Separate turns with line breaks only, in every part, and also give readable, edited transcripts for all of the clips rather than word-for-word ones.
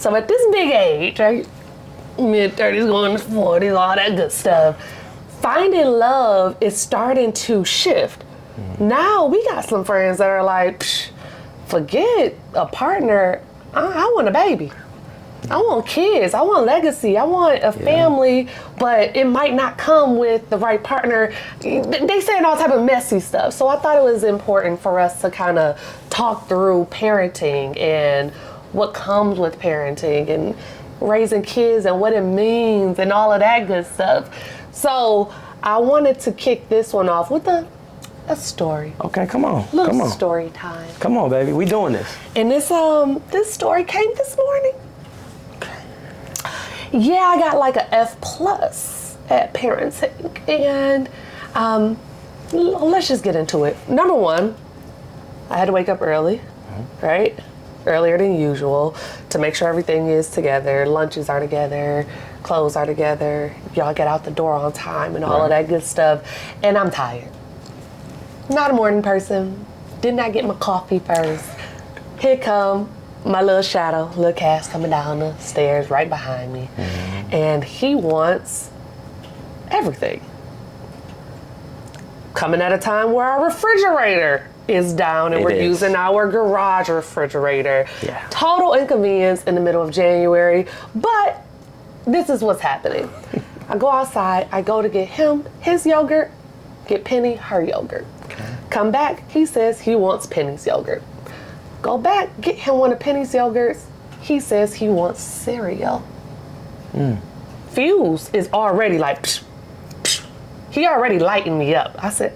So at this big age, right, mid-30s, going to 40s, all that good stuff, finding love is starting to shift. Now we got some friends that are like, forget a partner, I want a baby. I want kids, I want legacy, I want a family, but it might not come with the right partner. They saying all type of messy stuff. So I thought it was important for us to kind of talk through parenting and what comes with parenting and raising kids and what it means and all of that good stuff. So I wanted to kick this one off with a story.
Okay, come on.
Little story time.
Come on, baby. We doing this.
And this story came this morning. Yeah, I got like a F+ at Parenting, and let's just get into it. Number one, I had to wake up early, right? Earlier than usual to make sure everything is together, lunches are together, clothes are together, y'all get out the door on time and all of that good stuff. And I'm tired. Not a morning person. Did not get my coffee first. Here come my little shadow, little Cass coming down the stairs right behind me. And he wants everything. Coming at a time where our refrigerator is down and we're using our garage refrigerator. Total inconvenience in the middle of January, but this is what's happening. I go outside, I go to get him his yogurt, get Penny her yogurt. Come back, he says he wants Penny's yogurt. Go back, get him one of Penny's yogurts. He says he wants cereal. Fuse is already like, psh, psh. He already lighting me up. I said,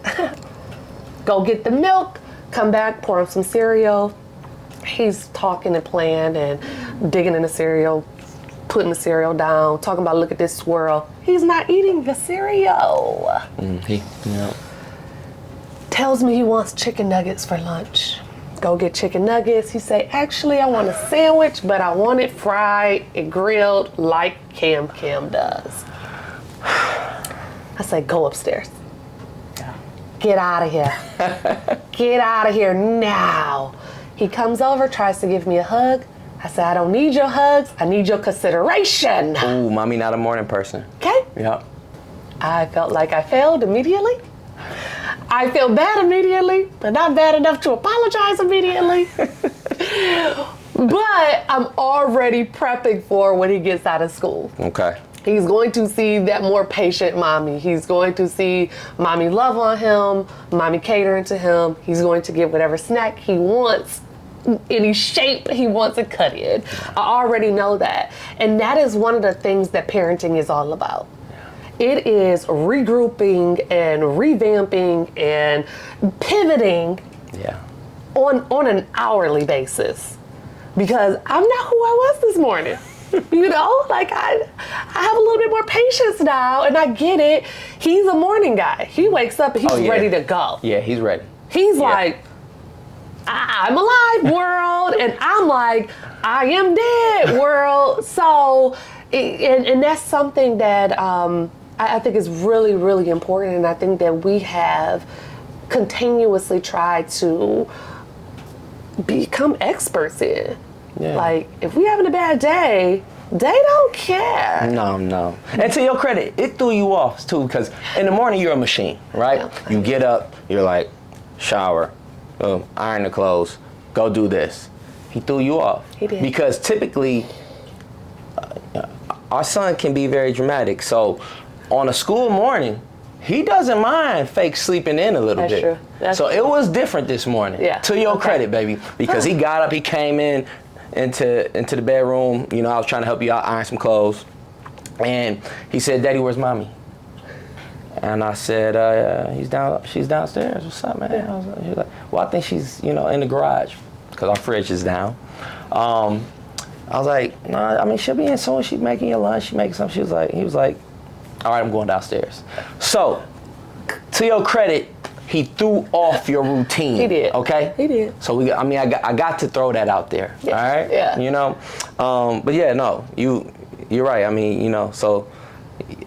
go get the milk, come back, pour him some cereal. He's talking and playing and digging in the cereal, putting the cereal down, talking about, look at this swirl. He's not eating the cereal. Tells me he wants chicken nuggets for lunch. Go get chicken nuggets. He say, actually, I want a sandwich, but I want it fried and grilled like Cam does. I say, go upstairs. Get out of here. Get out of here now. He comes over, tries to give me a hug. I said, I don't need your hugs. I need your consideration.
Ooh, mommy not a morning person.
Okay?
Yep.
I felt like I failed immediately. I feel bad immediately, but not bad enough to apologize immediately. But I'm already prepping for when he gets out of school.
Okay.
He's going to see that more patient mommy. He's going to see mommy love on him, mommy catering to him. He's going to get whatever snack he wants, any shape he wants to cut in. I already know that. And that is one of the things that parenting is all about. It is regrouping and revamping and pivoting on an hourly basis. Because I'm not who I was this morning. You know, like I have a little bit more patience now, and I get it. He's a morning guy. He wakes up and he's ready to go.
Yeah, he's ready.
He's like, I'm alive, world, and I'm like, I am dead, world. So, and that's something that I think is really, really important, and I think that we have continuously tried to become experts in. Yeah. Like, if we having a bad day, they don't care.
No. And to your credit, it threw you off too, because in the morning you're a machine, right? Yeah. You get up, you're like, shower, iron the clothes, go do this. He threw you off.
He did.
Because typically, our son can be very dramatic. So on a school morning, he doesn't mind fake sleeping in a little bit.
True. That's
so
true.
It was different this morning.
Yeah.
To your credit, baby, because he got up, he came into the bedroom. You know, I was trying to help you out, iron some clothes, and he said, "Daddy, where's mommy?" And I said, she's downstairs. What's up, man?
Yeah.
She was like, well, I think she's, in the garage, because our fridge is down. I was like, no, I mean, she'll be in soon. She's making your lunch. She making something. He was like, all right, I'm going downstairs. So, to your credit, he threw off your routine.
He did.
Okay?
He did.
So I got to throw that out there.
Yeah.
All right?
Yeah.
But yeah, no, you're right. I mean, so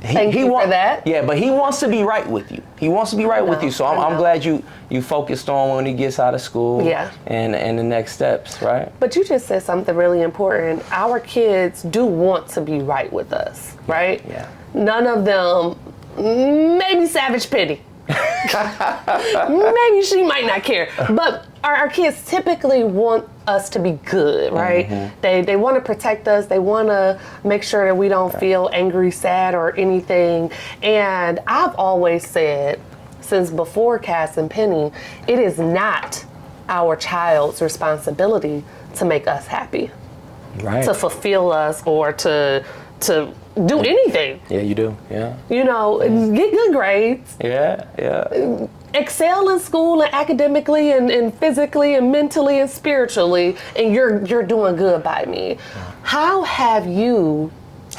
Thank you for that.
Yeah, but he wants to be right with you. He wants to be right with you. So I'm glad you focused on when he gets out of school.
Yeah.
And the next steps, right?
But you just said something really important. Our kids do want to be right with us, right?
Yeah.
None of them, maybe Savage Penny. Maybe she might not care. But our kids typically want us to be good, right? Mm-hmm. They want to protect us. They want to make sure that we don't feel angry, sad, or anything. And I've always said, since before Cass and Penny, it is not our child's responsibility to make us happy,
right?
To fulfill us or to do anything.
Yeah, you do. Yeah.
You know, get good grades.
Yeah.
Excel in school and academically and physically and mentally and spiritually, and you're doing good by me. How have you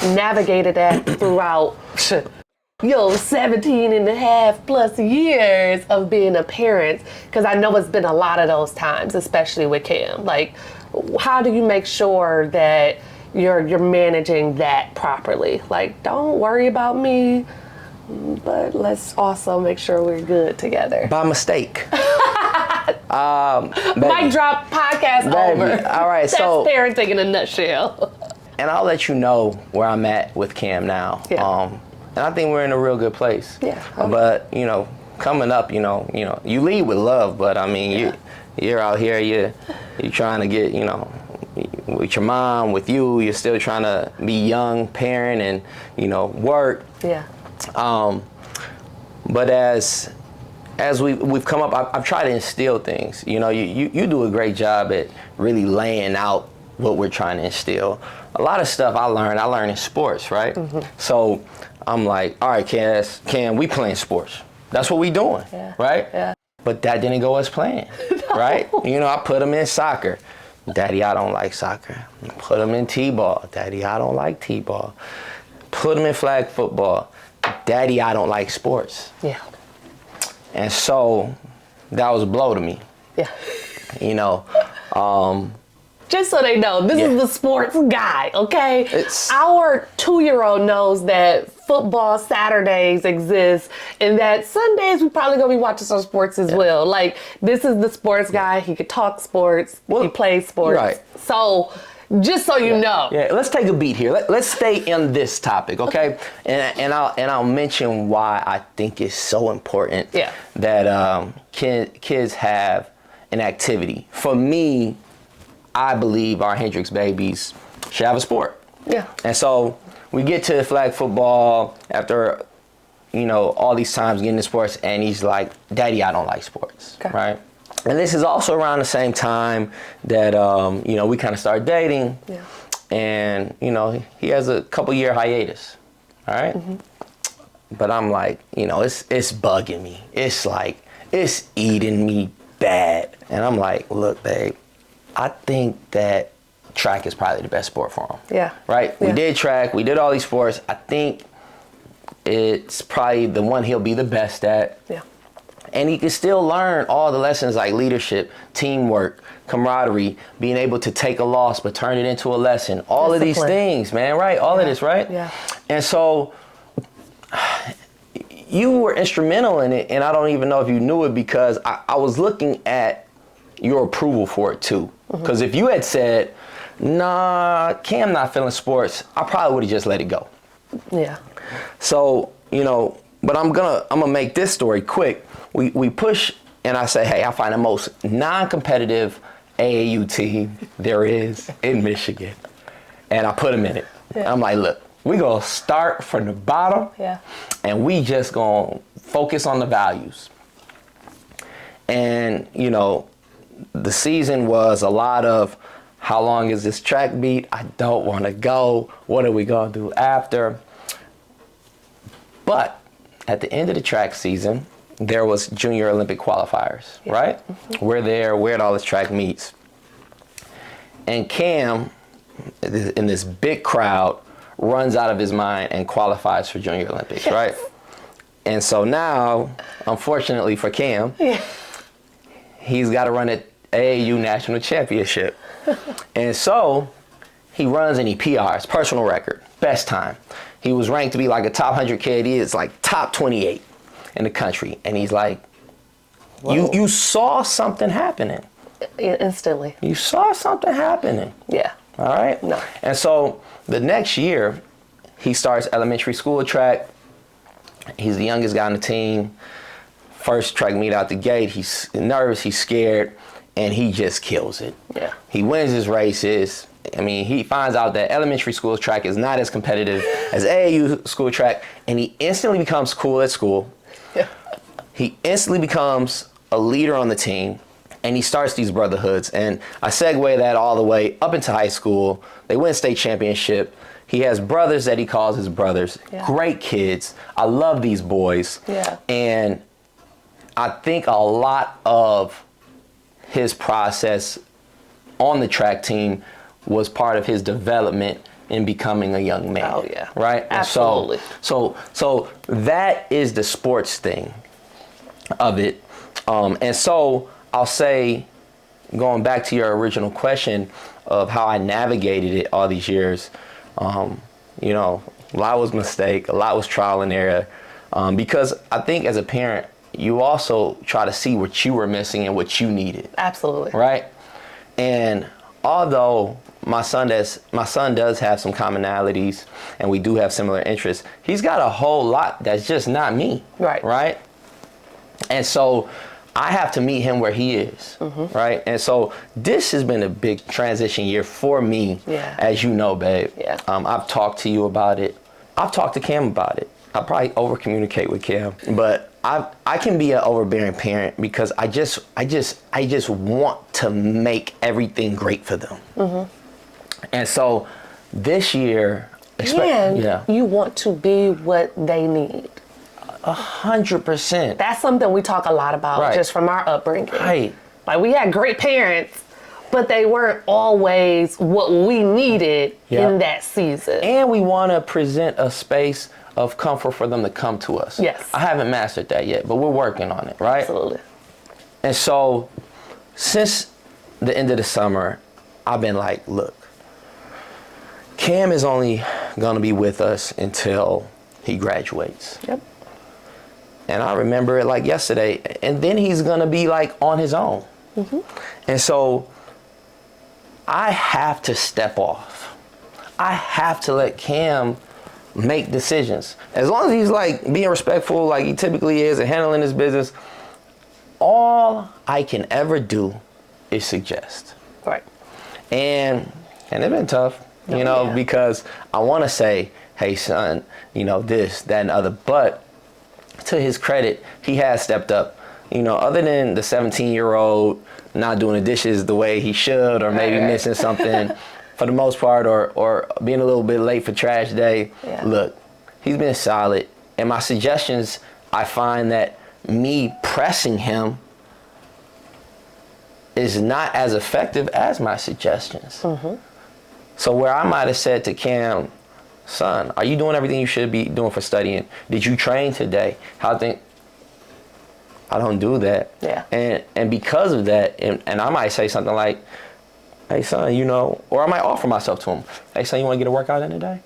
navigated that throughout 17 and a half plus years of being a parent? Because I know it's been a lot of those times, especially with Cam. Like, how do you make sure that you're managing that properly? Like, don't worry about me, but let's also make sure we're good together.
By mistake.
Mic drop, podcast over.
All right,
That's
so
parenting in a nutshell.
And I'll let you know where I'm at with Cam now.
Yeah.
And I think we're in a real good place.
Yeah. Okay.
But coming up, you lead with love, but I mean, you're out here, you're trying to get, with your mom, with you're still trying to be young parent and, work.
Yeah.
But as we've come up, I've tried to instill things. You do a great job at really laying out what we're trying to instill. A lot of stuff I learned in sports, right? Mm-hmm. So I'm like, all right, Cam, we playing sports. That's what we doing, right? Yeah. But that didn't go as planned, right? I put him in soccer. Daddy, I don't like soccer. Put him in t-ball. Daddy, I don't like t-ball. Put him in flag football. Daddy, I don't like sports.
Yeah.
And so that was a blow to me.
Yeah.
Just
so they know, this is the sports guy, okay? Our 2-year-old knows that football Saturdays exist and that Sundays we probably gonna be watching some sports as well. Like, this is the sports guy. He could talk sports. He plays sports. Right. So, just so you know.
Yeah, let's take a beat here. Let's stay in this topic, okay? And I'll mention why I think it's so important that kids have an activity. For me, I believe our Hendrix babies should have a sport.
Yeah.
And so we get to flag football after, all these times getting to sports, and he's like, Daddy, I don't like sports, right? And this is also around the same time that, we kind of started dating. Yeah. And, he has a couple year hiatus, all right? Mm-hmm. But I'm like, it's bugging me. It's like, it's eating me bad. And I'm like, look, babe, I think that track is probably the best sport for him.
Yeah.
Right?
Yeah.
We did track. We did all these sports. I think it's probably the one he'll be the best at.
Yeah.
And he can still learn all the lessons like leadership, teamwork, camaraderie, being able to take a loss but turn it into a lesson. All of these things, man, right? All of this, right?
Yeah.
And so you were instrumental in it, and I don't even know if you knew it because I was looking at your approval for it too. Because if you had said, nah, Cam not feeling sports, I probably would have just let it go. Yeah. So, but I'm gonna make this story quick. We push, and I say, hey, I find the most non-competitive AAU team there is in Michigan. And I put him in it. Yeah. I'm like, look, we gonna start from the bottom, and we just gonna focus on the values. And, the season was a lot of, how long is this track meet? I don't want to go. What are we going to do after? But at the end of the track season, there was Junior Olympic qualifiers, right? Mm-hmm. We're there. We're at all the track meets. And Cam, in this big crowd, runs out of his mind and qualifies for Junior Olympics, right? And so now, unfortunately for Cam, he's got to run at AAU National Championship. And so he runs and he PRs, personal record, best time. He was ranked to be like a top 100 kid. He is like top 28 in the country. And he's like, you saw something happening.
Instantly.
You saw something happening.
Yeah.
All right?
No.
And so the next year, he starts elementary school track. He's the youngest guy on the team. First track meet out the gate, he's nervous, he's scared, and he just kills it.
Yeah.
He wins his races. I mean, he finds out that elementary school track is not as competitive as AAU school track, and he instantly becomes cool at school.
Yeah.
He instantly becomes a leader on the team, and he starts these brotherhoods. And I segue that all the way up into high school. They win state championship. He has brothers that he calls his brothers.
Yeah.
Great kids. I love these boys.
Yeah.
And I think a lot of his process on the track team was part of his development in becoming a young man.
Oh, yeah.
Right?
Absolutely.
So that is the sports thing of it. And so I'll say, going back to your original question of how I navigated it all these years, you know, a lot was mistake, a lot was trial and error, because I think as a parent, you also try to see what you were missing and what you needed.
Absolutely.
Right? And although my son does have some commonalities and we do have similar interests, he's got a whole lot that's just not me.
Right.
Right? And so I have to meet him where he is, right? And so this has been a big transition year for me, as you know, babe.
Yeah.
I've talked to you about it. I've talked to Cam about it. I probably over-communicate with Cam, but I can be an overbearing parent because I just want to make everything great for them. And so this year,
you want to be what they need.
100%.
That's something we talk a lot about just from our upbringing.
Right.
Like, we had great parents, but they weren't always what we needed in that season.
And we want to present a space of comfort for them to come to us.
Yes.
I haven't mastered that yet, but we're working on it, right?
Absolutely.
And so since the end of the summer, I've been like, look, Cam is only going to be with us until he graduates.
Yep.
And I remember it like yesterday. And then he's going to be like on his own. And so I have to step off. I have to let Cam make decisions. As long as he's like being respectful like he typically is and handling his business, all I can ever do is suggest.
Right.
And it's been tough, you know, because I want to say, hey, son, you know, this, that, and other. But to his credit, he has stepped up. You know, other than the 17-year-old not doing the dishes the way he should, or maybe missing something for the most part, or being a little bit late for trash day. Look, he's been solid. And my suggestions, I find that me pressing him is not as effective as my suggestions. So where I might have said to Cam, son, are you doing everything you should be doing for studying? Did you train today? I don't do that. And because of that, and I might say something like, hey, son, you know, or I might offer myself to him. Hey, son, you want to get a workout in today?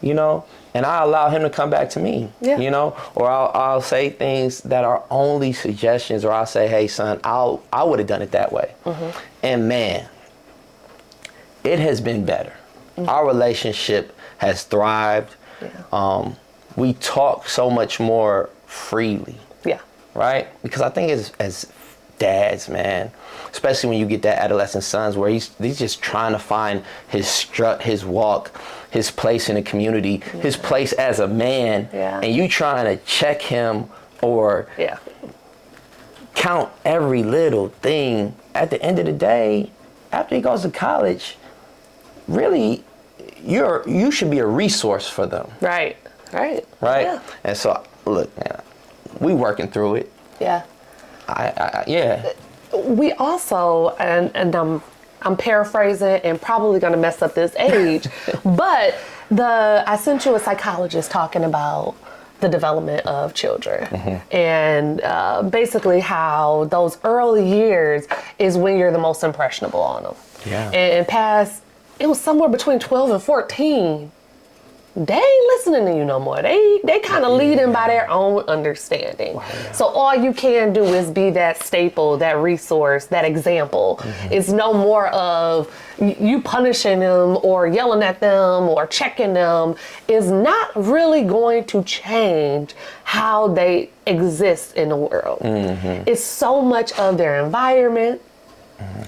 You know, and I allow him to come back to me, you know, or I'll say things that are only suggestions, or I'll say, hey, son, I would have done it that way. And man, it has been better. Our relationship has thrived. We talk so much more freely. Right? Because I think as dads, man, especially when you get that adolescent sons where he's just trying to find his strut, his walk, his place in the community, his place as a man, and you trying to check him or count every little thing. At the end of the day, after he goes to college, really, you should be a resource for them. Right? And so, look, man, we working through it.
We also, and I'm paraphrasing and probably going to mess up this age, but I sent you a psychologist talking about the development of children and basically how those early years is when you're the most impressionable on them. And past, it was somewhere between 12 and 14 they ain't listening to you no more. They kind of leading by their own understanding. Wow. So all you can do is be that staple, that resource, that example. It's no more of you punishing them or yelling at them or checking them is not really going to change how they exist in the world. It's so much of their environment,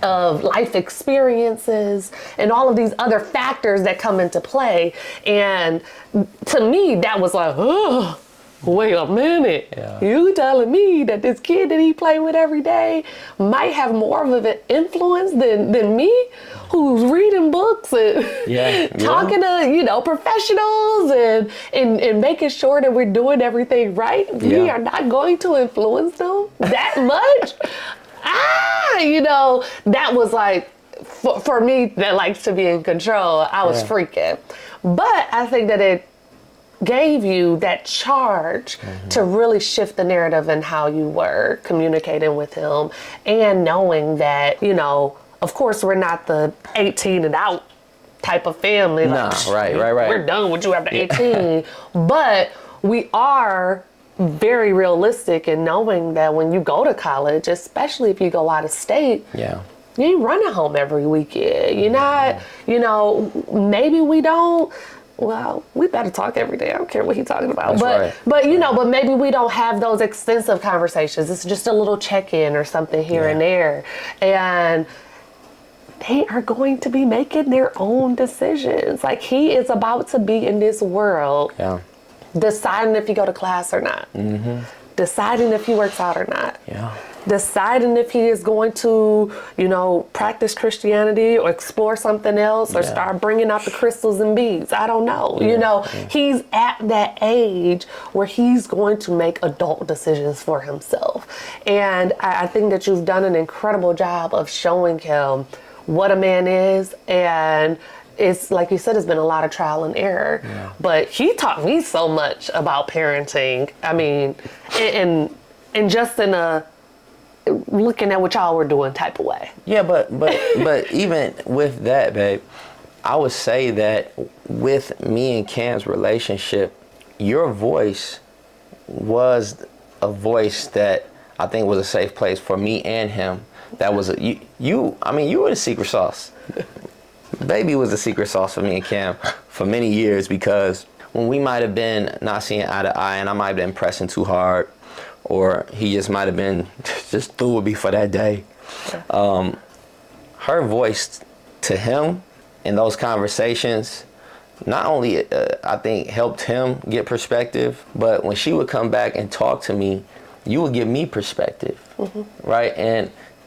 of life experiences, and all of these other factors that come into play. And to me, that was like, oh, wait a minute. Yeah. You telling me that this kid that he play with every day might have more of an influence than me, who's reading books and talking to, professionals and making sure that we're doing everything right. We are not going to influence them that much. That was like, for me that likes to be in control, I was freaking. But I think that it gave you that charge to really shift the narrative in how you were communicating with him, and knowing that, of course, we're not the 18 and out type of family.
Right.
We're done with you after 18. But we are very realistic in knowing that when you go to college, especially if you go out of state, you ain't running home every weekend. You're not, maybe we don't. Well, we better talk every day. I don't care what he's talking about. But maybe we don't have those extensive conversations. It's just a little check-in or something here and there. And they are going to be making their own decisions. Like, he is about to be in this world deciding if you go to class or not. Deciding if he works out or not. Deciding if he is going to, practice Christianity or explore something else or start bringing out the crystals and beads. I don't know. He's at that age where he's going to make adult decisions for himself. And I think that you've done an incredible job of showing him what a man is. And it's like you said, it's been a lot of trial and error. But he taught me so much about parenting. I mean, and just in a looking at what y'all were doing type of way. Yeah,
but even with that, babe, I would say that with me and Cam's relationship, your voice was a voice that I think was a safe place for me and him. That was you were the secret sauce. Baby was the secret sauce for me and Cam for many years, because when we might have been not seeing eye to eye and I might have been pressing too hard, or he just might have been just through with me for that day. Her voice to him in those conversations not only, I think, helped him get perspective, but when she would come back and talk to me, you would give me perspective, right?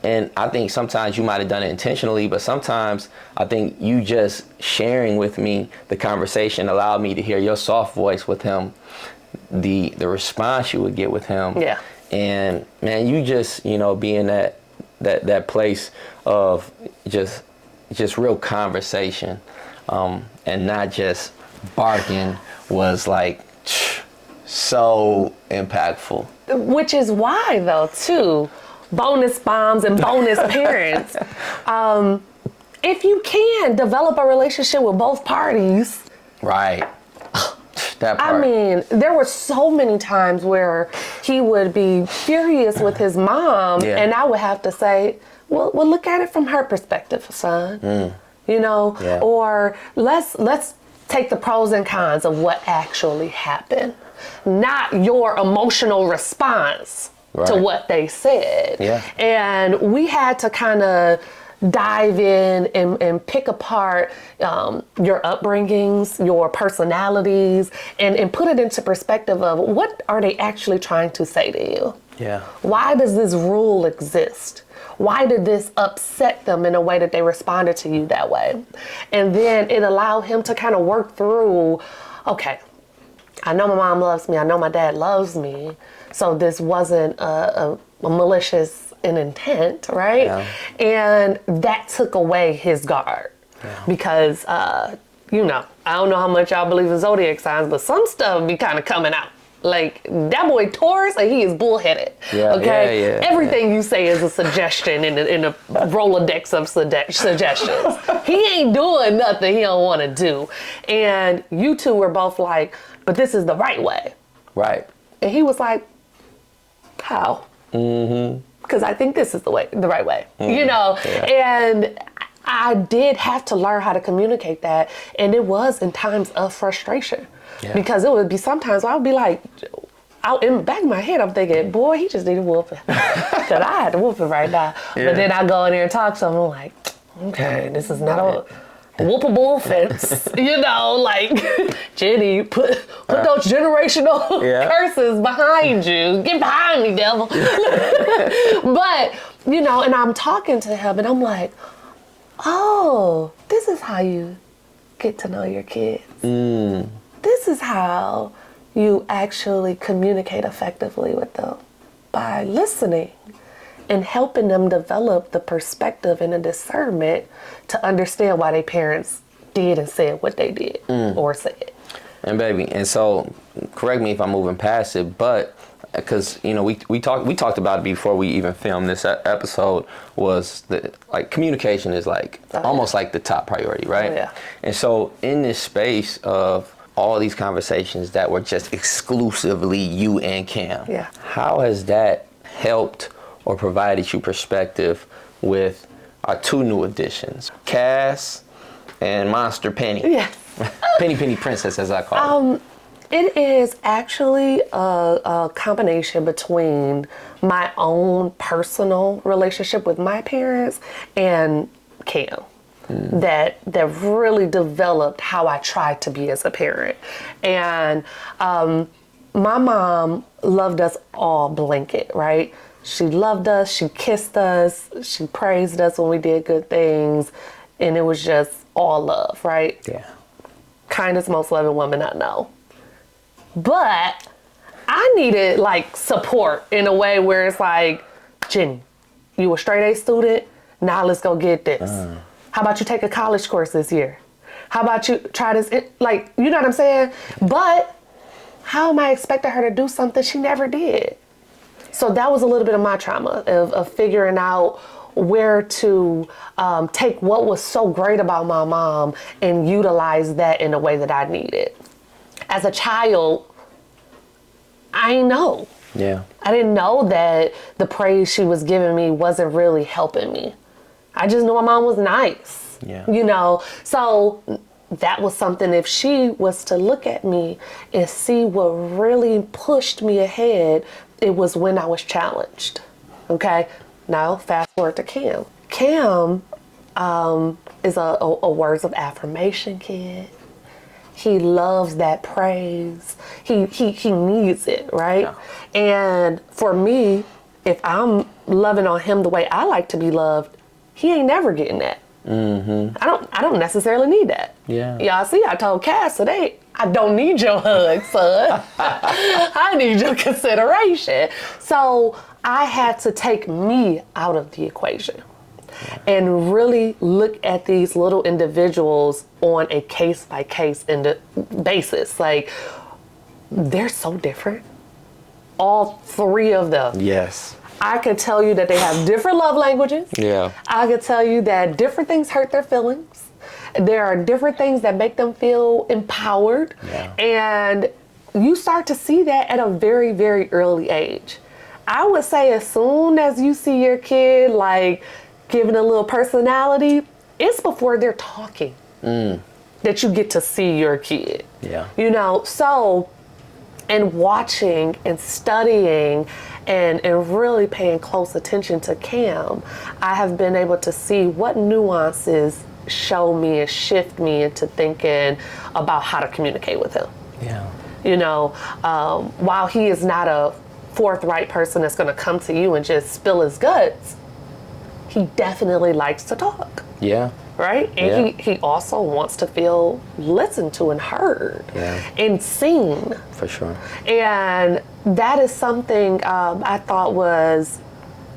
And I think sometimes you might have done it intentionally, but sometimes I think you just sharing with me the conversation allowed me to hear your soft voice with him, the response you would get with him. And man, you just, be in that place of just real conversation, and not just barking was like so impactful.
Which is why though too, bonus moms and bonus parents, if you can develop a relationship with both parties.
Right. That part.
I mean, there were so many times where he would be furious with his mom, and I would have to say, well, look at it from her perspective, son. Or let's take the pros and cons of what actually happened, not your emotional response to what they said. And we had to kind of dive in and pick apart your upbringings, your personalities, and put it into perspective of what are they actually trying to say to you? Why does this rule exist? Why did this upset them in a way that they responded to you that way? And then it allowed him to kind of work through, okay, I know my mom loves me, I know my dad loves me, so this wasn't a malicious an intent, right? And that took away his guard, because I don't know how much y'all believe in zodiac signs, but some stuff be kind of coming out. Like, that boy Taurus, like, he is bullheaded.
Yeah,
okay?
yeah,
Everything you say is a suggestion in a Rolodex of suggestions. He ain't doing nothing he don't want to do. And you two were both like, but this is the right way.
Right.
And he was like, how? Because I think this is the right way. You know?
Yeah.
And I did have to learn how to communicate that. And it was in times of frustration.
Yeah.
Because it would be sometimes where I would be like, out in the back of my head, I'm thinking, boy, he just needed whooping. Because I had to whoop him right now.
Yeah.
But then I go in there and talk to him, I'm like, okay, this is not a whoopable offense. You know, like, Jenni, put those generational curses behind you. Get behind me, devil. But, you know, and I'm talking to him and I'm like, oh, this is how you get to know your kids. This is how you actually communicate effectively with them, by listening and helping them develop the perspective and the discernment to understand why their parents did and said what they did or said.
And baby, and so correct me if I'm moving past it, but because you know we talked about it before we even filmed this episode, was that like communication is like almost like the top priority, right?
Oh, yeah.
And so in this space of all these conversations that were just exclusively you and Cam, how has that helped or provided you perspective with our two new additions, Cass and Monster Penny?
Yes.
Penny Princess, as I call it.
It is actually a combination between my own personal relationship with my parents and Cam. That really developed how I try to be as a parent. And my mom loved us all blanket, right? She loved us, she kissed us, she praised us when we did good things, and it was just all love, right?
Yeah.
Kindest, most loving woman I know. But I needed like support in a way where it's like, Jenni, you a straight A student, now let's go get this. How about you take a college course this year? How about you try this? Like, you know what I'm saying? But how am I expecting her to do something she never did? So that was a little bit of my trauma of figuring out where to take what was so great about my mom and utilize that in a way that I needed. As a child, I didn't know.
Yeah.
I didn't know that the praise she was giving me wasn't really helping me. I just knew my mom was nice, you know? So that was something, if she was to look at me and see what really pushed me ahead, it was when I was challenged, okay? Now, fast forward to Cam. Cam is a words of affirmation kid. He loves that praise. He needs it, right? Yeah. And for me, if I'm loving on him the way I like to be loved, he ain't never getting that. I don't necessarily need that.
Yeah.
Y'all see, I told Cass today, I don't need your hug, son. I need your consideration. So I had to take me out of the equation and really look at these little individuals on a case-by-case basis. Like, they're so different. All three of them.
Yes.
I could tell you that they have different love languages.
Yeah.
I could tell you that different things hurt their feelings. There are different things that make them feel empowered.
Yeah.
And you start to see that at a very, very early age. I would say as soon as you see your kid, like, giving a little personality, it's before they're talking that you get to see your kid.
Yeah.
You know, so, and watching and studying and really paying close attention to Cam, I have been able to see what nuances show me and shift me into thinking about how to communicate with him.
Yeah.
You know, while he is not a forthright person that's going to come to you and just spill his guts, he definitely likes to talk.
Yeah.
Right? And he also wants to feel listened to and heard and seen.
For sure.
And that is something I thought was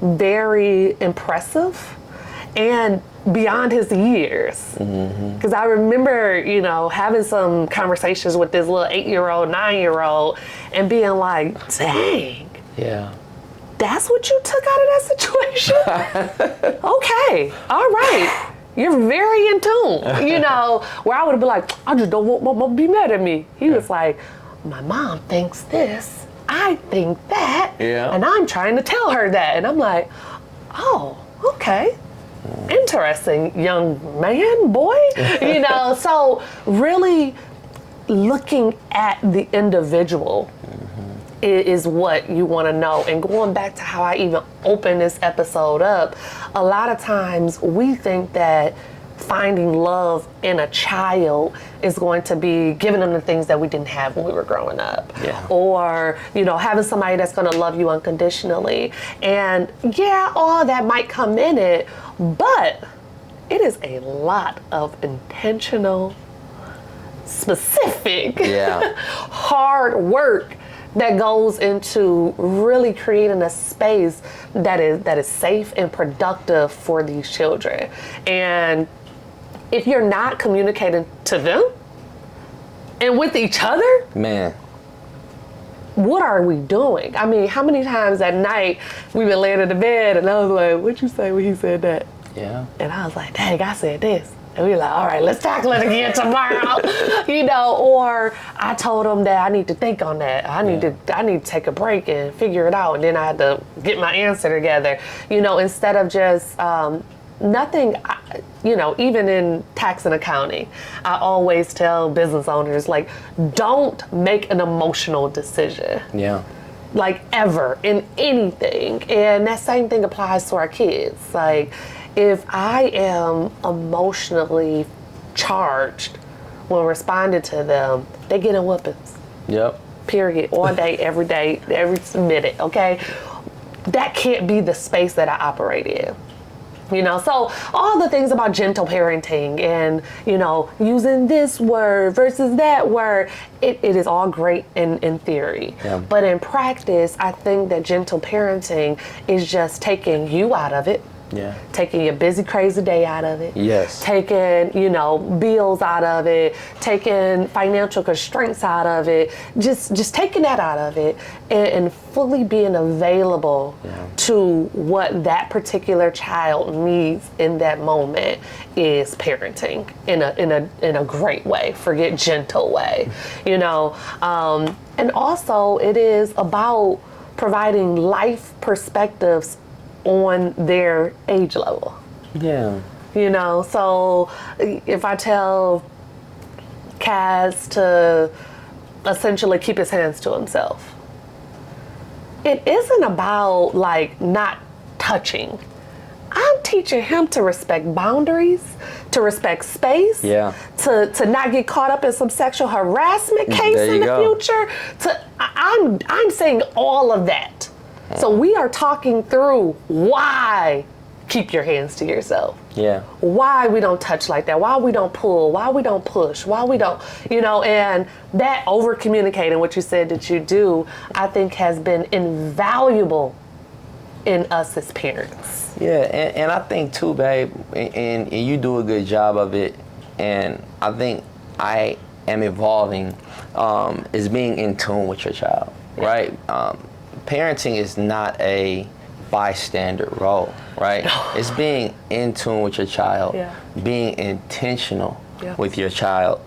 very impressive and beyond his years. Because I remember, you know, having some conversations with this little 8-year-old, 9-year-old, and being like, dang.
Yeah.
That's what you took out of that situation? Okay, all right. You're very in tune, you know, where I would have been like, I just don't want my mom to be mad at me. He was like, my mom thinks this, I think that, and I'm trying to tell her that. And I'm like, oh, okay. Interesting, young man, boy. You know, so really looking at the individual is what you want to know. And going back to how I even opened this episode up, a lot of times we think that finding love in a child is going to be giving them the things that we didn't have when we were growing up. Or, you know, having somebody that's going to love you unconditionally. And yeah, all that might come in it, but it is a lot of intentional, specific, hard work that goes into really creating a space that is safe and productive for these children. And if you're not communicating to them and with each other,
man,
what are we doing? I mean, how many times at night we've been laying in the bed and I was like, what'd you say when he said that?
Yeah. And
I was like, dang, I said this. And we were like, all right, let's tackle it again tomorrow. You know, or I told him that I need to think on that. I need to take a break and figure it out. And then I had to get my answer together. You know, instead of just nothing, you know, even in tax and accounting, I always tell business owners, like, don't make an emotional decision. Like, ever, in anything. And that same thing applies to our kids. Like, if I am emotionally charged when responding to them, they get in whoopings. Period. All day, every minute, okay? That can't be the space that I operate in. You know, so all the things about gentle parenting and, you know, using this word versus that word, it is all great in theory. But in practice, I think that gentle parenting is just taking you out of it. Taking your busy, crazy day out of it. Taking, you know, bills out of it. Taking financial constraints out of it. Just taking that out of it and fully being available to what that particular child needs in that moment is parenting in a great way. Forget gentle way, you know. And also it is about providing life perspectives on their age level. You know, so if I tell Kaz to essentially keep his hands to himself, it isn't about like not touching. I'm teaching him to respect boundaries, to respect space, to not get caught up in some sexual harassment case in the future. I'm saying all of that. So we are talking through why keep your hands to yourself. Why we don't touch like that, why we don't pull, why we don't push, why we don't, you know, and that over communicating what you said that you do, I think has been invaluable in us as parents.
And I think too, babe, and you do a good job of it, and I think I am evolving, is being in tune with your child, right? Parenting is not a bystander role, right? No. It's being in tune with your child, being intentional with your child,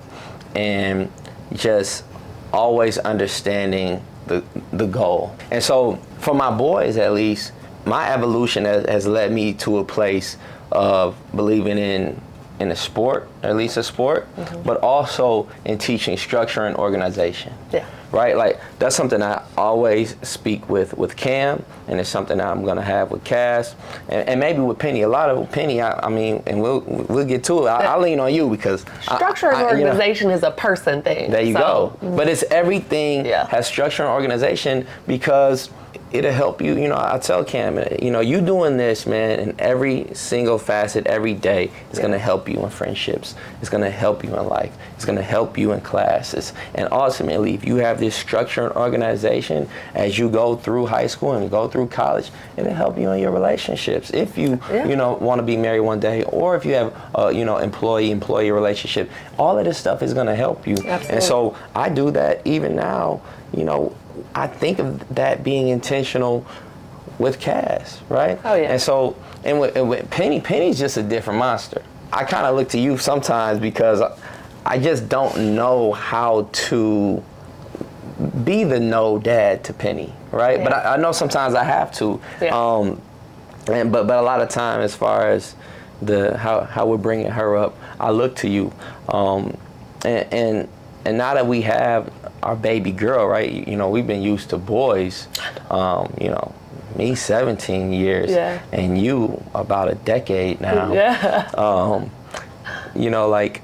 and just always understanding the goal. And so for my boys, at least, my evolution has led me to a place of believing in a sport, at least a sport, but also in teaching structure and organization. Right? Like, that's something I always speak with Cam, and it's something I'm gonna have with Cass, and maybe with Penny. A lot of Penny, I mean, and we'll get to it. I'll lean on you because
structure and organization is a person thing.
There you go. But it's everything has structure and organization because it'll help you. You know, I tell Cam, you know, you doing this, man, in every single facet, every day, is going to help you in friendships. It's going to help you in life. It's going to help you in classes. And ultimately, if you have this structure and organization as you go through high school and go through college, it'll help you in your relationships. If you, you know, want to be married one day, or if you have, you know, employee relationship, all of this stuff is going to help you.
Absolutely.
And so I do that even now, you know. I think of that being intentional with Cass, right?
Oh, yeah.
And so, and with Penny's just a different monster. I kind of look to you sometimes because I just don't know how to be the no dad to Penny, right? Yeah. But I know sometimes I have to. Yeah. But a lot of time, as far as how we're bringing her up, I look to you. And now that we have our baby girl, right? You know, we've been used to boys, you know, me 17 years and you about a decade now. Yeah. You know, like,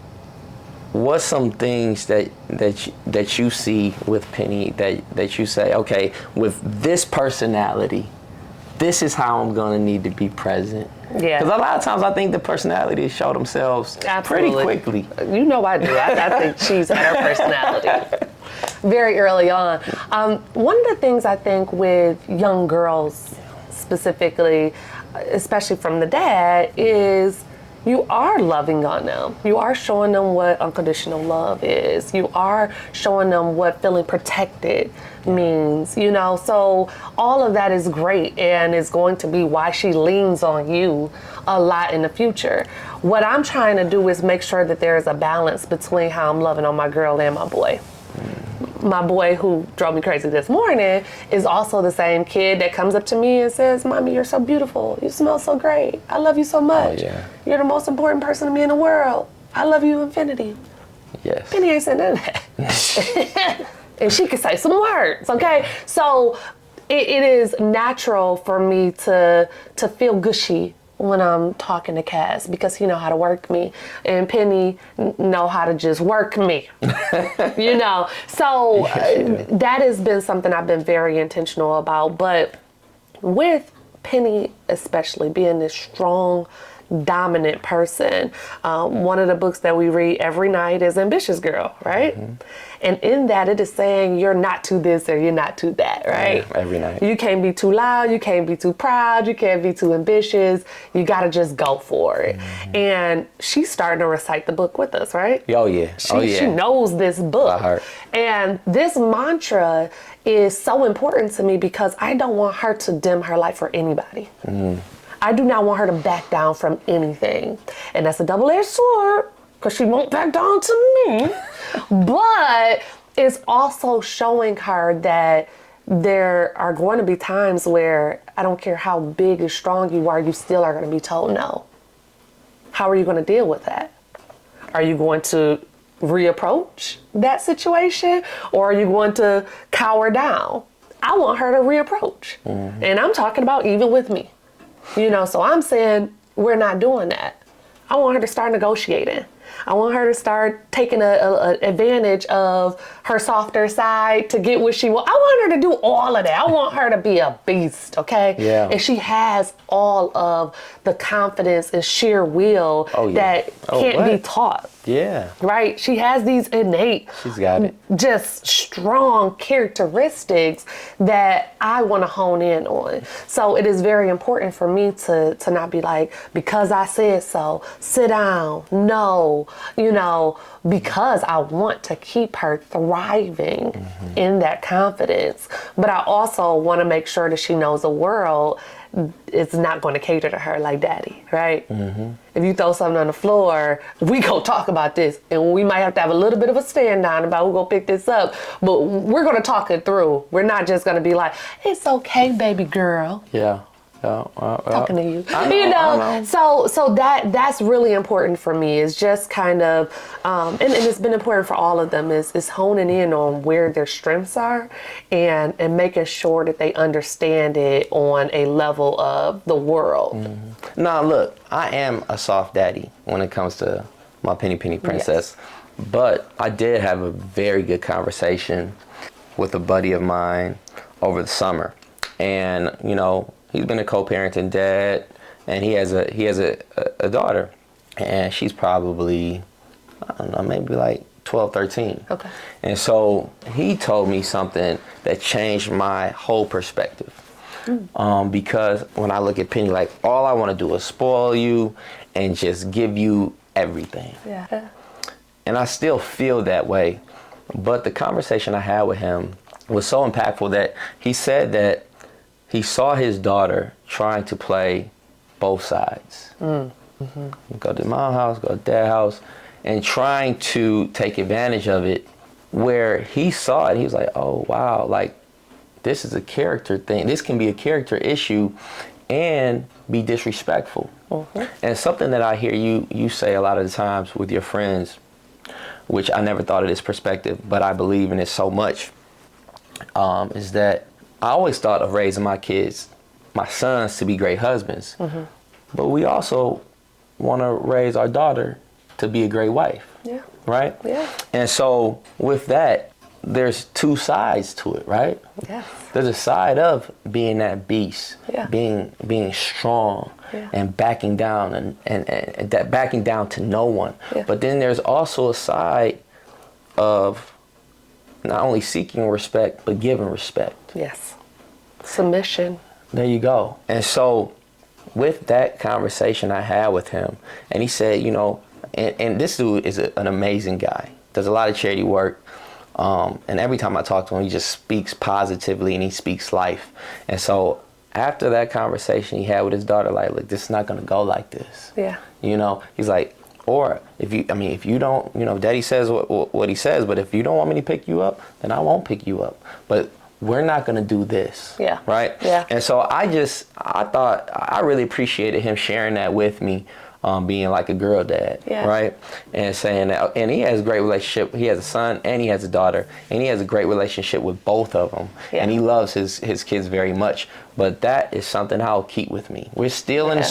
what's some things that you see with Penny that you say, okay, with this personality, this is how I'm gonna need to be present? Yeah. Because a lot of times I think the personalities show themselves pretty quickly.
You know I do. I think she's her personality very early on. One of the things I think with young girls specifically, especially from the dad, is you are loving on them. You are showing them what unconditional love is. You are showing them what feeling protected means, you know. So all of that is great, and is going to be why she leans on you a lot in the future. What I'm trying to do is make sure that there is a balance between how I'm loving on my girl and my boy. My boy, who drove me crazy this morning, is also the same kid that comes up to me and says, "Mommy, you're so beautiful. You smell so great. I love you so much. Oh, yeah. You're the most important person to me in the world. I love you infinity." Yes. Penny ain't saying none of that. And she can say some words, okay? So it is natural for me to feel gushy when I'm talking to Cass, because he know how to work me, and Penny know how to just work me. You know, so that has been something I've been very intentional about. But with Penny especially being this strong, dominant person, one of the books that we read every night is Ambitious Girl, right? Mm-hmm. And in that, it is saying you're not too this or you're not too that, right? Yeah, every night. You can't be too loud, you can't be too proud, you can't be too ambitious. You gotta just go for it. Mm-hmm. And she's starting to recite the book with us, right? Oh yeah. She knows this book. By heart. And this mantra is so important to me because I don't want her to dim her light for anybody. Mm-hmm. I do not want her to back down from anything. And that's a double-edged sword, because she won't back down to me. But it's also showing her that there are going to be times where I don't care how big and strong you are, you still are going to be told no. How are you going to deal with that? Are you going to reapproach that situation, or are you going to cower down? I want her to reapproach. Mm-hmm. And I'm talking about even with me. You know, so I'm saying we're not doing that. I want her to start negotiating. I want her to start taking a advantage of her softer side to get what she wants. I want her to do all of that. I want her to be a beast, okay? Yeah. And she has all of the confidence and sheer will that can't be taught. Yeah. Right? She has these innate, she's got it, just strong characteristics that I want to hone in on. So it is very important for me to not be like, because I said so, sit down, no, you know, because I want to keep her thriving in that confidence. But I also want to make sure that she knows the world is not going to cater to her like daddy, right? Mm-hmm. If you throw something on the floor, we go talk about this, and we might have to have a little bit of a stand down about who's going to pick this up, but we're going to talk it through. We're not just going to be like, it's okay, baby girl. Yeah. Talking to you. You know. So that's really important for me, is just kind of, and it's been important for all of them, is honing in on where their strengths are and making sure that they understand it on a level of the world. Mm-hmm. Now, look, I am a soft daddy when it comes to my Penny Princess, yes. But I did have a very good conversation with a buddy of mine over the summer.
and you know, he's been a co-parenting dad, and he has a daughter, and she's probably, I don't know, maybe like 12, 13.
Okay.
And so he told me something that changed my whole perspective. Because when I look at Penny, like, all I want to do is spoil you and just give you everything.
Yeah.
And I still feel that way. But the conversation I had with him was so impactful that he said that he saw his daughter trying to play both sides. Go to mom's house, go to dad's house, and trying to take advantage of it, where he saw it, he was like, oh, wow, like, this is a character thing. This can be a character issue and be disrespectful. And something that I hear you say a lot of the times with your friends, which I never thought of this perspective, but I believe in it so much, is that I always thought of raising my kids, my sons, to be great husbands. But we also want to raise our daughter to be a great wife.
Yeah.
Right?
Yeah.
And so with that, there's two sides to it, right?
Yes.
There's a side of being that beast,
Yeah.
being strong,
Yeah.
and backing down and that backing down to no one.
Yeah.
But then there's also a side of not only seeking respect, but giving respect.
Yes. Submission.
There you go. And so with that conversation I had with him, and he said, you know, and this dude is an amazing guy, does a lot of charity work. And every time I talk to him, he just speaks positively and he speaks life. And so after that conversation he had with his daughter, like, look, this is not going to go like this.
Yeah.
You know, he's like, or if you don't, you know, daddy says what he says, but if you don't want me to pick you up, then I won't pick you up. But we're not going to do this.
Yeah.
Right.
Yeah.
And so I thought I really appreciated him sharing that with me. Being like a girl dad,
Yeah.
right? And saying that, and he has a great relationship. He has a son and he has a daughter, and he has a great relationship with both of them.
Yeah.
And he loves his kids very much. But that is something I'll keep with me. We're still in the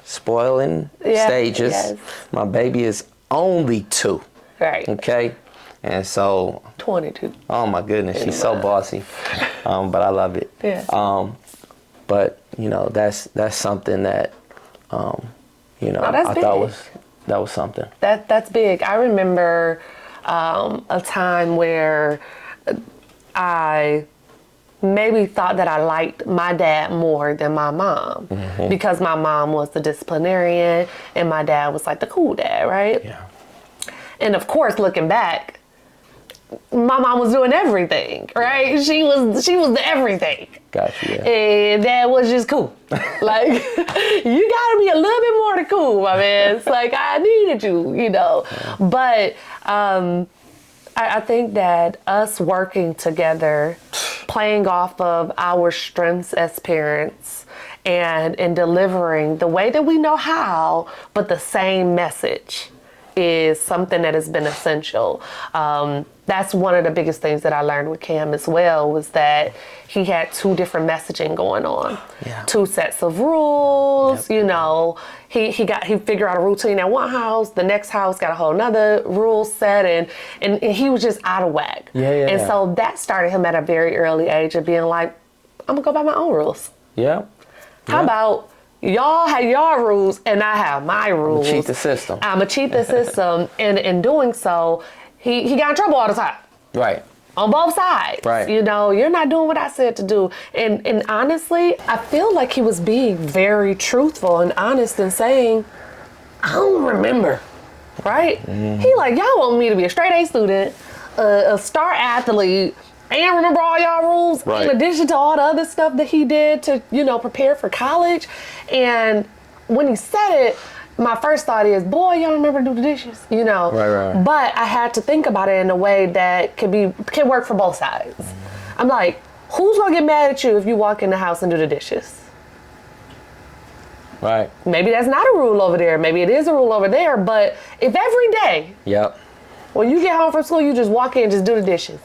spoiling
Yeah.
stages.
Yes.
My baby is only 2.
Right.
Okay? And so,
22.
oh my goodness, she's so bossy. But I love it.
Yeah.
But you know, that's something that you know,
that's
I
big.
thought that was something.
That's big. I remember a time where I maybe thought that I liked my dad more than my mom, because my mom was the disciplinarian and my dad was like the cool dad, right?
Yeah.
And of course, looking back, my mom was doing everything, right? She was the everything.
Gotcha. Yeah.
And dad was just cool. Like, you gotta be a little bit more than cool, my man. It's like, I needed you, you know. But I think that us working together, playing off of our strengths as parents, and delivering the way that we know how, but the same message, is something that has been essential. That's one of the biggest things that I learned with Cam as well, was that he had 2 different messaging going on.
Yeah.
2 sets of rules.
Yep.
You know, he figured out a routine at one house, the next house got a whole nother rule set, and he was just out of whack.
Yeah.
And so that started him at a very early age of being like, I'm gonna go by my own rules.
Yeah.
How about y'all have your rules and I have my rules?
Cheat the system.
I'm a cheat the system, and in doing so, he got in trouble all the time.
Right.
On both sides.
Right.
You know, you're not doing what I said to do. And honestly, I feel like he was being very truthful and honest in saying, I don't remember. Right? He like, y'all want me to be a straight A student, a star athlete, and remember all y'all rules,
right,
in addition to all the other stuff that he did to, you know, prepare for college. And when he said it, my first thought is, boy, y'all remember to do the dishes, you know.
Right.
But I had to think about it in a way that can work for both sides. I'm like, who's gonna get mad at you if you walk in the house and do the dishes?
Right.
Maybe that's not a rule over there. Maybe it is a rule over there. But if every day,
Yep.
when you get home from school, you just walk in and just do the dishes.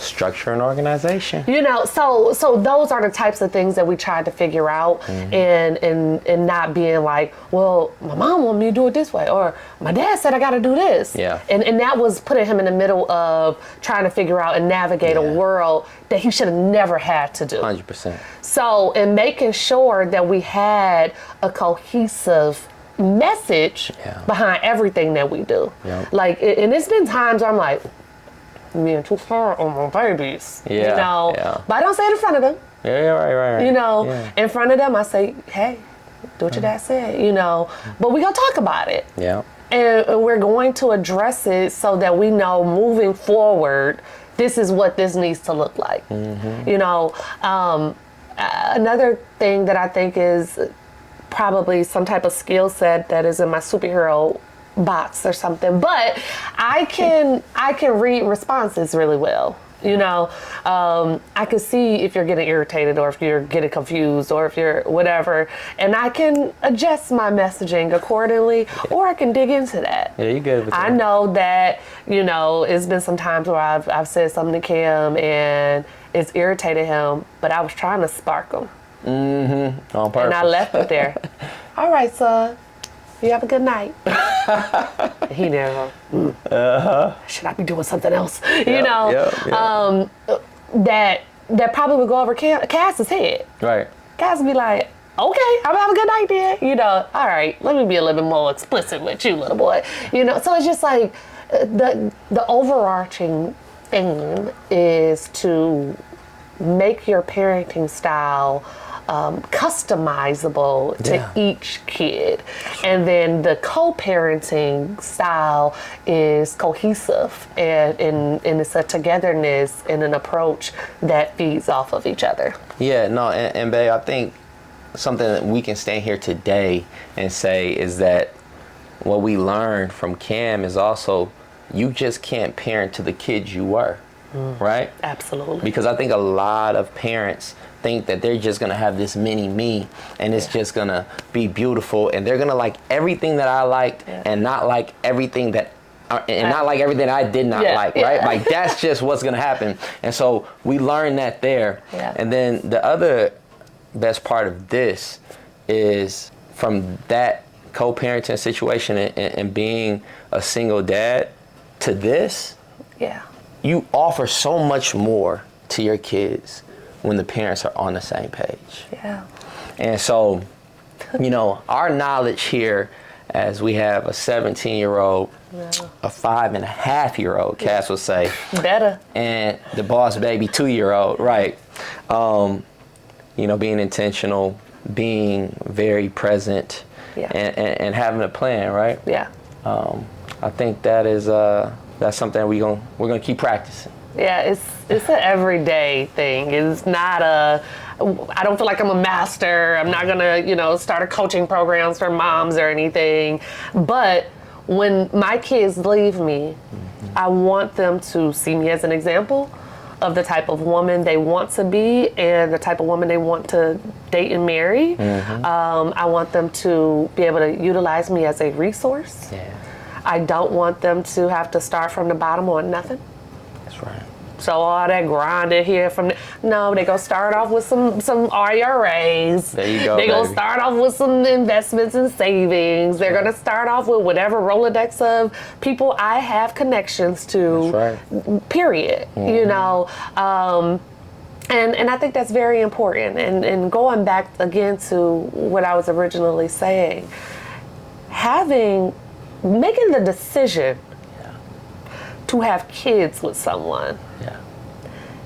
Structure and organization.
You know, so those are the types of things that we tried to figure out, and not being like, well, my mom wanted me to do it this way, or my dad said I got to do this.
Yeah.
And that was putting him in the middle of trying to figure out and navigate a world that he should have never had to do.
100%.
So, in making sure that we had a cohesive message behind everything that we do.
Yeah.
Like, and it's been times where I'm like, being too hard on my babies, you know, but I don't say it in front of them.
Yeah, right.
You know, in front of them, I say, hey, do what your dad said, you know, but we're going to talk about it.
Yeah.
And we're going to address it so that we know moving forward, this is what this needs to look like. You know, another thing that I think is probably some type of skill set that is in my superhero box or something, but I can read responses really well. You know, I can see if you're getting irritated or if you're getting confused or if you're whatever, and I can adjust my messaging accordingly, or I can dig into that.
Yeah, you good with that.
I know that, you know, it's been some times where I've said something to Cam and it's irritated him, but I was trying to spark him.
On purpose.
And I left it there. All right, son. You have a good night. He never. Should I be doing something else? You know, that probably would go over Cass's head.
Right.
Cass would be like, okay, I'm gonna have a good night then. You know, all right, let me be a little bit more explicit with you, little boy. You know, so it's just like the overarching thing is to make your parenting style customizable to each kid, and then the co-parenting style is cohesive and it's a togetherness and an approach that feeds off of each other.
Yeah, no, and babe, I think something that we can stand here today and say is that what we learned from Cam is also you just can't parent to the kids you were, right?
Absolutely.
Because I think a lot of parents think that they're just gonna have this mini me and it's just gonna be beautiful and they're gonna like everything that I liked and not like everything that not like everything I did not like, right? Like that's just what's gonna happen. And so we learned that there. And then the other best part of this is from that co-parenting situation and being a single dad to this, you offer so much more to your kids when the parents are on the same page. And so, you know, our knowledge here, as we have a 17-year-old, a 5.5-year-old, Cass would say.
Better.
And the boss baby 2-year-old, right. You know, being intentional, being very present, and having a plan, right? I think that is that's something we're gonna keep practicing.
Yeah, it's an everyday thing. It's not I don't feel like I'm a master. I'm not gonna, you know, start a coaching programs for moms or anything. But when my kids leave me, I want them to see me as an example of the type of woman they want to be and the type of woman they want to date and marry. I want them to be able to utilize me as a resource. I don't want them to have to start from the bottom on nothing.
That's right.
So all that grinding here no, they gonna start off with some IRAs.
There you go.
They gonna start off with some investments and savings. They're gonna start off with whatever Rolodex of people I have connections to.
That's right.
Period. You know, and I think that's very important. And going back again to what I was originally saying, making the decision to have kids with someone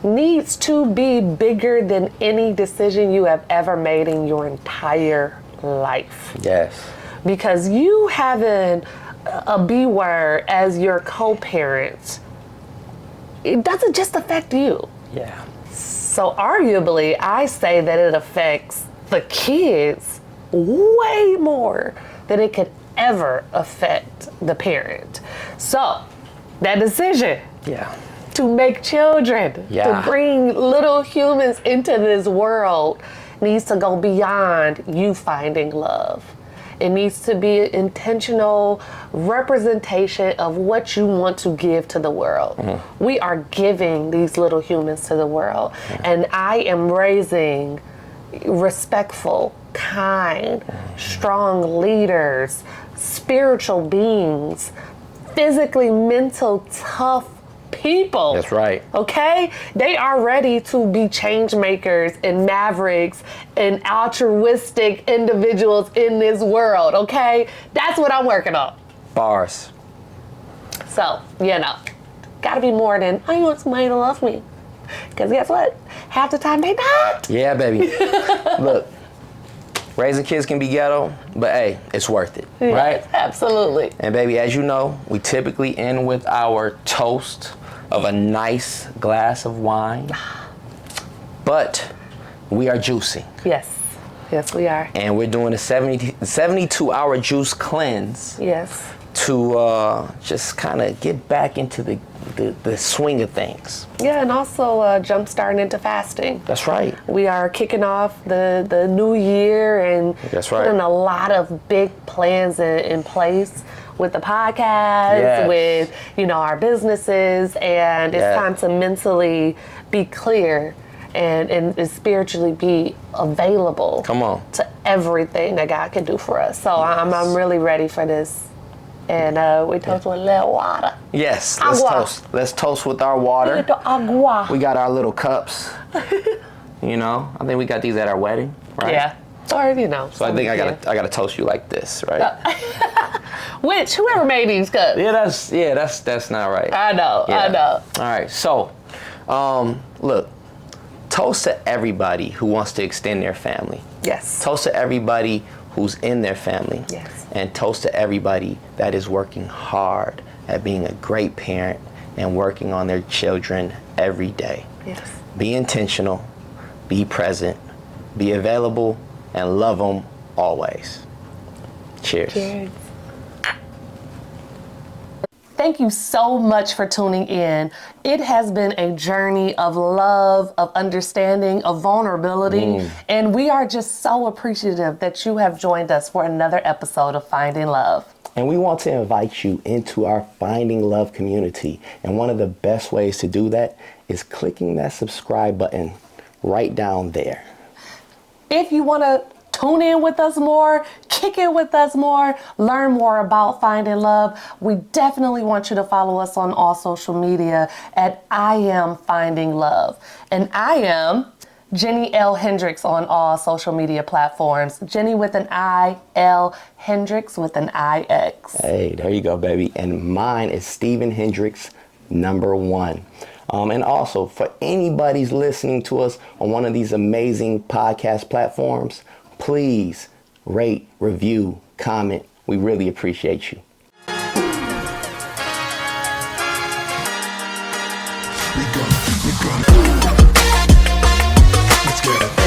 needs to be bigger than any decision you have ever made in your entire life.
Yes.
Because you having a B word as your co-parent, it doesn't just affect you. So arguably, I say that it affects the kids way more than it could ever affect the parent. So that decision to make children, to bring little humans into this world needs to go beyond you finding love. It needs to be an intentional representation of what you want to give to the world. We are giving these little humans to the world. And I am raising respectful, kind, strong leaders, spiritual beings, physically mental, tough people.
That's right.
Okay? They are ready to be change makers and mavericks and altruistic individuals in this world. Okay? That's what I'm working on.
Bars.
So, gotta be more than, I want somebody to love me. Because guess what? Half the time they not.
Yeah, baby. Look, raising kids can be ghetto, but hey, it's worth it, right?
Absolutely.
And baby, as you know, we typically end with our toast of a nice glass of wine, but we are juicing.
Yes. Yes, we are.
And we're doing a 72-hour juice cleanse.
Yes.
To just kind of get back into the swing of things.
Yeah, and also jump starting into fasting.
That's right.
We are kicking off the new year and
That's right.
putting a lot of big plans in place with the podcast, with our businesses, and it's time to mentally be clear and spiritually be available.
Come on.
To everything that God can do for us. So I'm really ready for this. And we toast with a little water.
Yes, let's
Agua.
toast. Let's toast with our water.
Little agua.
We got our little cups. I think we got these at our wedding, right?
Yeah. Or
So I think I gotta toast you like this, right?
Whoever made these cups.
That's not right.
I know.
All right, so look, toast to everybody who wants to extend their family.
Yes.
Toast to everybody who's in their family.
Yes.
And toast to everybody that is working hard at being a great parent and working on their children every day.
Yes.
Be intentional, be present, be available, and love them always. Cheers.
Cheers. Thank you so much for tuning in. It has been a journey of love, of understanding, of vulnerability, and we are just so appreciative that you have joined us for another episode of Finding Love.
And we want to invite you into our Finding Love community. And one of the best ways to do that is clicking that subscribe button right down there.
If you want to tune in with us more, kick it with us more, learn more about Finding Love, we definitely want you to follow us on all social media at I Am Finding Love. And I am Jenni L. Hendricks on all social media platforms. Jenni with an I, L. Hendricks with an IX.
Hey, there you go, baby. And mine is Stephen Hendricks, #1. And also, for anybody's listening to us on one of these amazing podcast platforms, please rate, review, comment. We really appreciate you.
Let's get it.